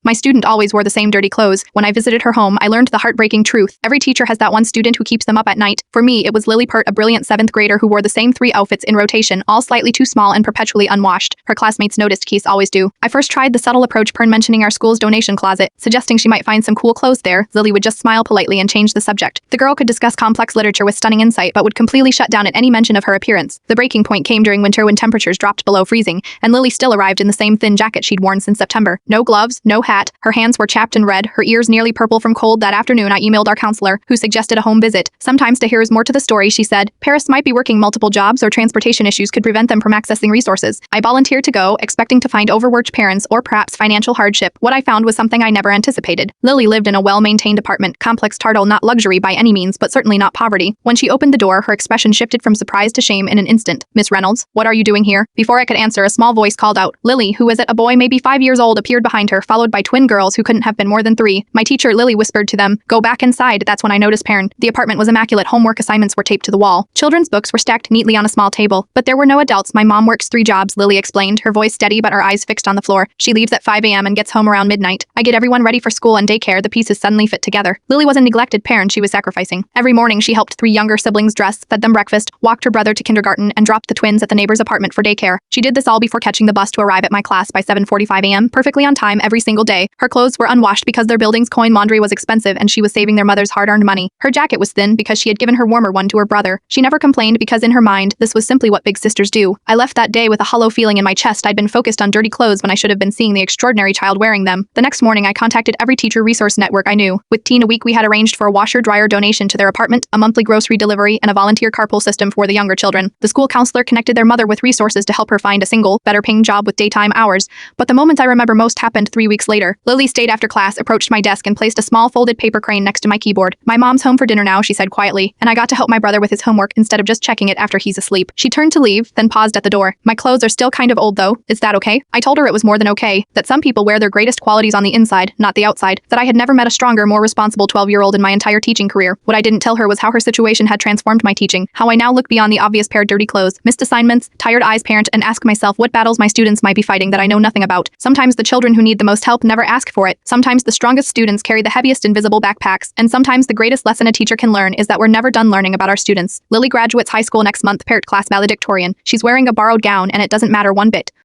My student always wore the same dirty clothes. When I visited her home, I learned the heartbreaking truth. Every teacher has that one student who keeps them up at night. For me, it was Lily Pert, a brilliant 7th grader who wore the same 3 outfits in rotation, all slightly too small and perpetually unwashed. Her classmates noticed, Keith always do. I first tried the subtle approach Pern mentioning our school's donation closet, suggesting she might find some cool clothes there. Lily would just smile politely and change the subject. The girl could discuss complex literature with stunning insight, but would completely shut down at any mention of her appearance. The breaking point came during winter when temperatures dropped below freezing, and Lily still arrived in the same thin jacket she'd worn since September. No gloves, no hat, her hands were chapped and red, her ears nearly purple from cold. That afternoon, I emailed our counselor, who suggested a home visit. Sometimes to hear is more to the story, she said. Paris might be working multiple jobs or transportation issues could prevent them from accessing resources. I volunteered to go, expecting to find overworked parents or perhaps financial hardship. What I found was something I never anticipated. Lily lived in a well-maintained apartment, complex Tartle, not luxury by any means, but certainly not poverty. When she opened the door, her expression shifted from surprise to shame in an instant. Miss Reynolds, what are you doing here? Before I could answer, a small voice called out. Lily, who was it? A boy maybe 5 years old appeared behind her, followed by twin girls who couldn't have been more than 3. My teacher, Lily, whispered to them, "Go back inside." That's when I noticed Perrin. The apartment was immaculate. Homework assignments were taped to the wall. Children's books were stacked neatly on a small table. But there were no adults. My mom works 3 jobs, Lily explained, her voice steady but her eyes fixed on the floor. She leaves at 5 a.m. and gets home around midnight. I get everyone ready for school and daycare. The pieces suddenly fit together. Lily was a neglected parent she was sacrificing. Every morning she helped 3 younger siblings dress, fed them breakfast, walked her brother to kindergarten, and dropped the twins at the neighbor's apartment for daycare. She did this all before catching the bus to arrive at my class by 7:45 a.m., perfectly on time every single day. Her clothes were unwashed because their building's coin laundry was expensive and she was saving their mother's hard-earned money. Her jacket was thin because she had given her warmer one to her brother. She never complained because in her mind, this was simply what big sisters do. I left that day with a hollow feeling in my chest. I'd been focused on dirty clothes when I should have been seeing the extraordinary child wearing them. The next morning, I contacted every teacher resource network I knew. With Teen a Week, we had arranged for a washer-dryer donation to their apartment, a monthly grocery delivery, and a volunteer carpool system for the younger children. The school counselor connected their mother with resources to help her find a single, better-paying job with daytime hours. But the moments I remember most happened 3 weeks later. Lily stayed after class, approached my desk, and placed a small folded paper crane next to my keyboard. "My mom's home for dinner now," she said quietly, "and I got to help my brother with his homework instead of just checking it after he's asleep." She turned to leave, then paused at the door. "My clothes are still kind of old though. Is that okay?" I told her it was more than okay, that some people wear their greatest qualities on the inside, not the outside, that I had never met a stronger, more responsible 12-year-old in my entire teaching career. What I didn't tell her was how her situation had transformed my teaching, how I now look beyond the obvious pair of dirty clothes, missed assignments, tired eyes parent, and ask myself what battles my students might be fighting that I know nothing about. Sometimes the children who need the most help never ask for it. Sometimes the strongest students carry the heaviest invisible backpacks. And sometimes the greatest lesson a teacher can learn is that we're never done learning about our students. Lily graduates high school next month, parrot class valedictorian. She's wearing a borrowed gown and it doesn't matter one bit.